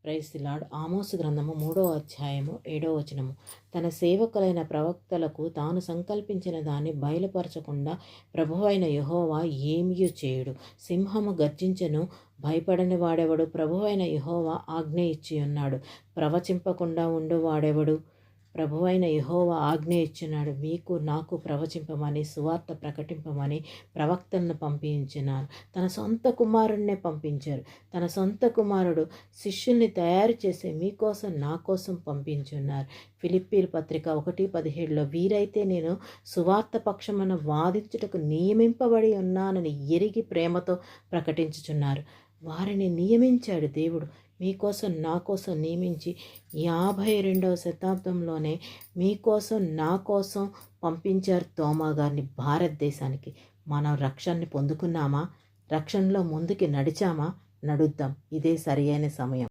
Praise the lord. ఆమోసు గ్రంథము 3వ అధ్యాయము 7వ వచనము. తన సేవకులైన ప్రవక్తలకు తాను సంకల్పించిన దాన్ని బయలుపరచకుండా ప్రభువైన యెహోవా ఏమియూ చేయుడు. సింహము గర్జించెను, భయపడని వాడెవడు? ప్రభువైన యెహోవా ఆజ్ఞ ఇచ్చి ఉన్నాడు, ప్రవచింపకుండా ఉండు వాడెవడు? ప్రభువైన యెహోవా ఆజ్ఞ ఇచ్చున్నాడు, మీకు నాకు ప్రవచింపమని, సువార్త ప్రకటింపమని ప్రవక్తలను పంపించినారు. తన సొంత కుమారుడినే పంపించారు. తన సొంత కుమారుడు శిష్యుల్ని తయారు చేసి మీకోసం నా కోసం పంపించున్నారు. ఫిలిప్పీల పత్రిక 1:17 వీరైతే నేను సువార్త పక్షమున వాదించుటకు నియమింపబడి ఉన్నానని ఎరిగి ప్రేమతో ప్రకటించుచున్నారు. వారిని నియమించాడు దేవుడు, మీకోసం నా కోసం నియమించి 52వ శతాబ్దంలోనే మీకోసం నా కోసం పంపించారు తోమా గారిని భారతదేశానికి. మనం రక్షణని పొందుకున్నామా? రక్షణలో ముందుకి నడిచామా? నడుద్దాం. ఇదే సరి అయిన సమయం.